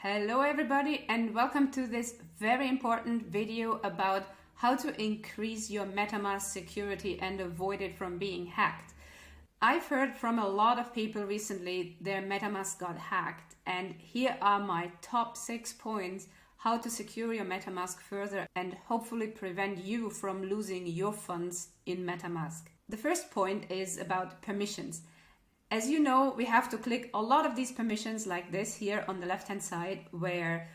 Hello everybody and welcome to this very important video about how to increase your MetaMask security and avoid it from being hacked. I've heard from a lot of people recently their MetaMask got hacked, and here are my top 6 points how to secure your MetaMask further and hopefully prevent you from losing your funds in MetaMask. The first point is about permissions. As you know, we have to click a lot of these permissions like this here on the left-hand side, where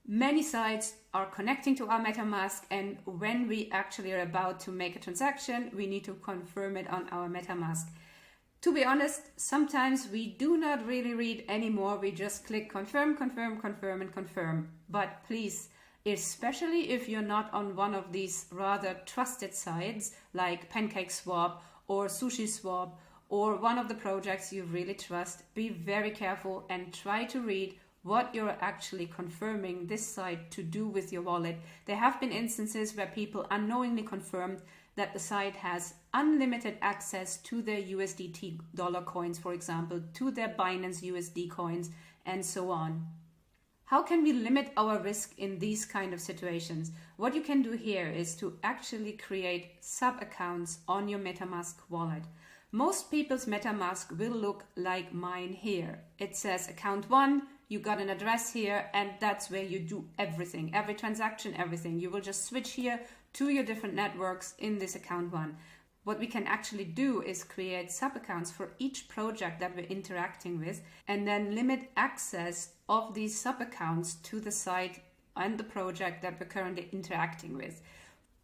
many sites are connecting to our MetaMask, and when we actually are about to make a transaction, we need to confirm it on our MetaMask. To be honest, sometimes we do not really read anymore. We just click confirm, confirm, confirm, and confirm. But please, especially if you're not on one of these rather trusted sites like PancakeSwap or SushiSwap, or one of the projects you really trust, be very careful and try to read what you're actually confirming this site to do with your wallet. There have been instances where people unknowingly confirmed that the site has unlimited access to their USDT dollar coins, for example, to their Binance USD coins, and so on. How can we limit our risk in these kind of situations? What you can do here is to actually create sub-accounts on your MetaMask wallet. Most people's MetaMask will look like mine here. It says account 1, you got an address here, and that's where you do everything, every transaction, everything. You will just switch here to your different networks in this account 1. What we can actually do is create sub-accounts for each project that we're interacting with, and then limit access of these sub-accounts to the site and the project that we're currently interacting with.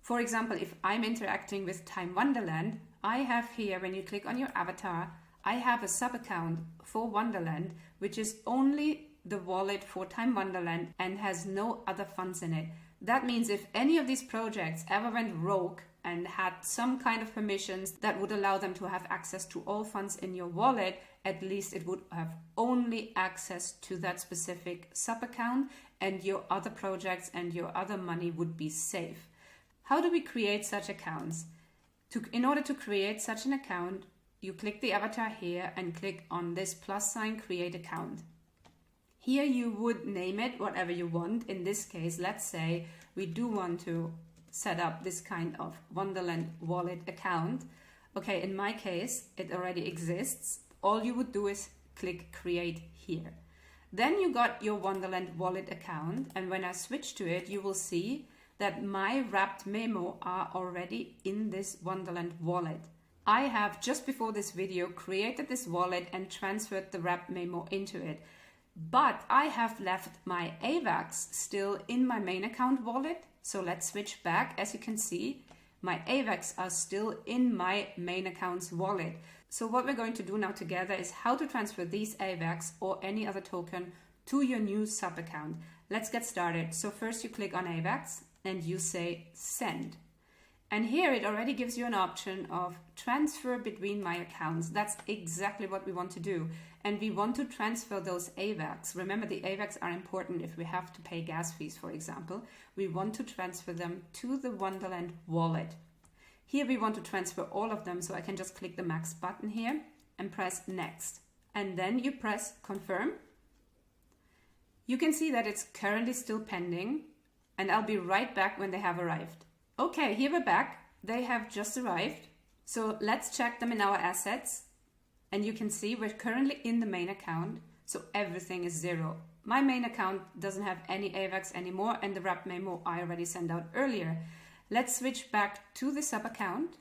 For example, if I'm interacting with Time Wonderland, I have here, when you click on your avatar, I have a sub-account for Wonderland, which is only the wallet for Time Wonderland and has no other funds in it. That means if any of these projects ever went rogue and had some kind of permissions that would allow them to have access to all funds in your wallet, at least it would have only access to that specific sub-account, and your other projects and your other money would be safe. How do we create such accounts? In order to create such an account, you click the avatar here and click on this plus sign, create account. Here you would name it whatever you want. In this case, let's say we do want to set up this kind of Wonderland wallet account. Okay, in my case, it already exists. All you would do is click create here. Then you got your Wonderland wallet account, and when I switch to it, you will see that my wrapped memo are already in this Wonderland wallet. I have, just before this video, created this wallet and transferred the wrapped memo into it. But I have left my AVAX still in my main account wallet. So let's switch back. As you can see, my AVAX are still in my main account's wallet. So what we're going to do now together is how to transfer these AVAX or any other token to your new sub account. Let's get started. So first you click on AVAX and you say send. And here it already gives you an option of transfer between my accounts. That's exactly what we want to do. And we want to transfer those AVAX. Remember, the AVAX are important if we have to pay gas fees, for example. We want to transfer them to the Wonderland wallet. Here we want to transfer all of them, so I can just click the max button here and press next. And then you press confirm. You can see that it's currently still pending, and I'll be right back when they have arrived. Okay, here we're back. They have just arrived. So let's check them in our assets. And you can see we're currently in the main account, so everything is 0. My main account doesn't have any AVAX anymore, and the wrap memo I already sent out earlier. Let's switch back to the sub account,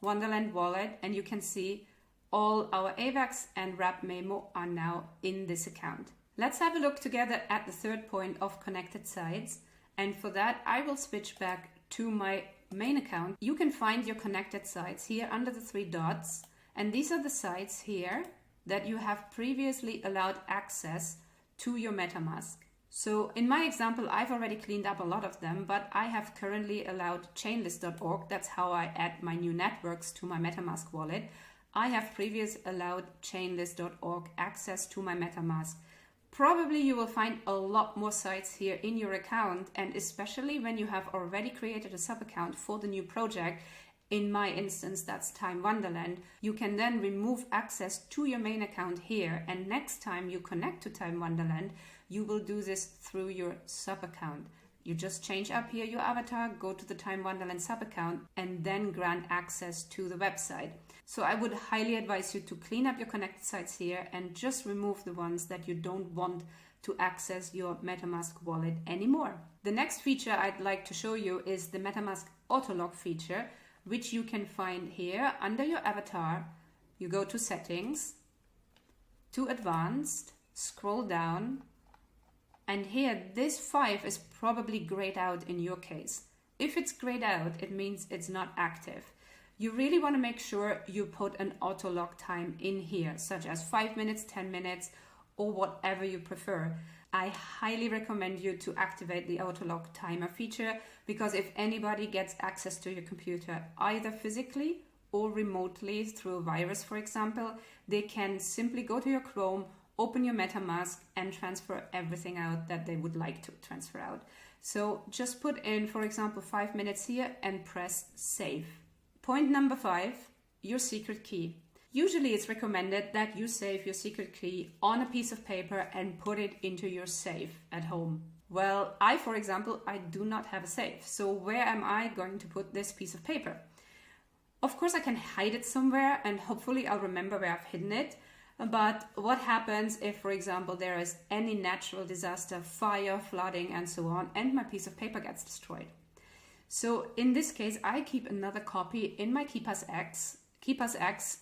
Wonderland wallet, and you can see all our AVAX and wrap memo are now in this account. Let's have a look together at the third point of connected sites. And for that, I will switch back to my main account. You can find your connected sites here under the 3 dots. And these are the sites here that you have previously allowed access to your MetaMask. So in my example, I've already cleaned up a lot of them, but I have currently allowed chainlist.org. That's how I add my new networks to my MetaMask wallet. I have previously allowed chainlist.org access to my MetaMask. Probably you will find a lot more sites here in your account, and especially when you have already created a sub-account for the new project. In my instance, that's Time Wonderland. You can then remove access to your main account here, and next time you connect to Time Wonderland, you will do this through your sub-account. You just change up here your avatar, go to the Time Wonderland sub-account, and then grant access to the website. So I would highly advise you to clean up your connected sites here and just remove the ones that you don't want to access your MetaMask wallet anymore. The next feature I'd like to show you is the MetaMask Autolog feature, which you can find here under your avatar. You go to Settings, to Advanced, scroll down, and here this 5 is probably grayed out in your case. If it's grayed out, it means it's not active. You really want to make sure you put an autolog time in here, such as 5 minutes, 10 minutes, or whatever you prefer. I highly recommend you to activate the autolog timer feature, because if anybody gets access to your computer, either physically or remotely through a virus, for example, they can simply go to your Chrome, open your MetaMask, and transfer everything out that they would like to transfer out. So just put in, for example, 5 minutes here and press save. Point number 5, your secret key. Usually it's recommended that you save your secret key on a piece of paper and put it into your safe at home. Well, for example, I do not have a safe. So where am I going to put this piece of paper? Of course, I can hide it somewhere and hopefully I'll remember where I've hidden it. But what happens if, for example, there is any natural disaster, fire, flooding, and so on, and my piece of paper gets destroyed? So in this case, I keep another copy in my KeePassX. KeePassX,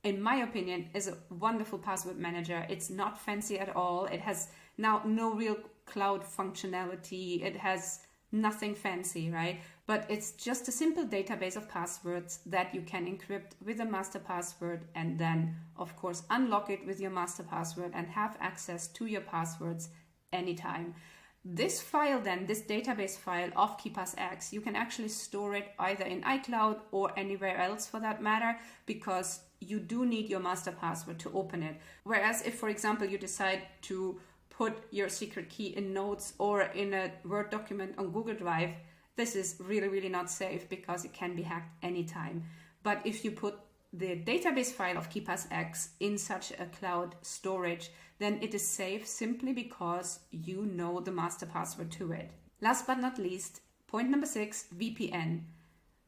in my opinion, is a wonderful password manager. It's not fancy at all. It has now no real cloud functionality. It has nothing fancy, right? But it's just a simple database of passwords that you can encrypt with a master password and then, of course, unlock it with your master password and have access to your passwords anytime. This file then, this database file of KeePassX, you can actually store it either in iCloud or anywhere else for that matter, because you do need your master password to open it. Whereas if, for example, you decide to put your secret key in Notes or in a Word document on Google Drive, this is really not safe because it can be hacked anytime. But if you put the database file of KeePassX in such a cloud storage, then it is safe simply because you know the master password to it. Last but not least, point number 6, VPN.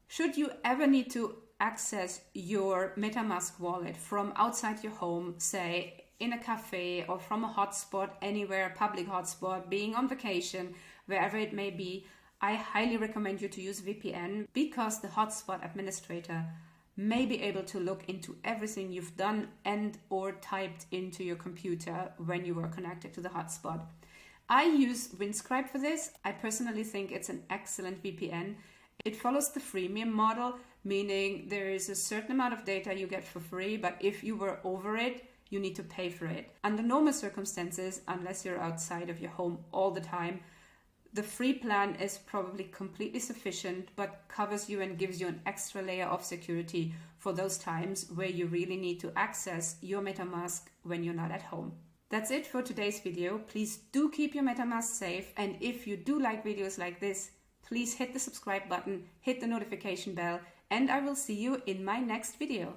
Should you ever need to access your MetaMask wallet from outside your home, say in a cafe or from a hotspot anywhere, public hotspot, being on vacation, wherever it may be, I highly recommend you to use VPN, because the hotspot administrator may be able to look into everything you've done and or typed into your computer when you were connected to the hotspot. I use Windscribe for this. I personally think it's an excellent VPN. It follows the freemium model, meaning there is a certain amount of data you get for free, but if you were over it, you need to pay for it. Under normal circumstances, unless you're outside of your home all the time, the free plan is probably completely sufficient, but covers you and gives you an extra layer of security for those times where you really need to access your MetaMask when you're not at home. That's it for today's video. Please do keep your MetaMask safe, and if you do like videos like this, please hit the subscribe button, hit the notification bell, and I will see you in my next video.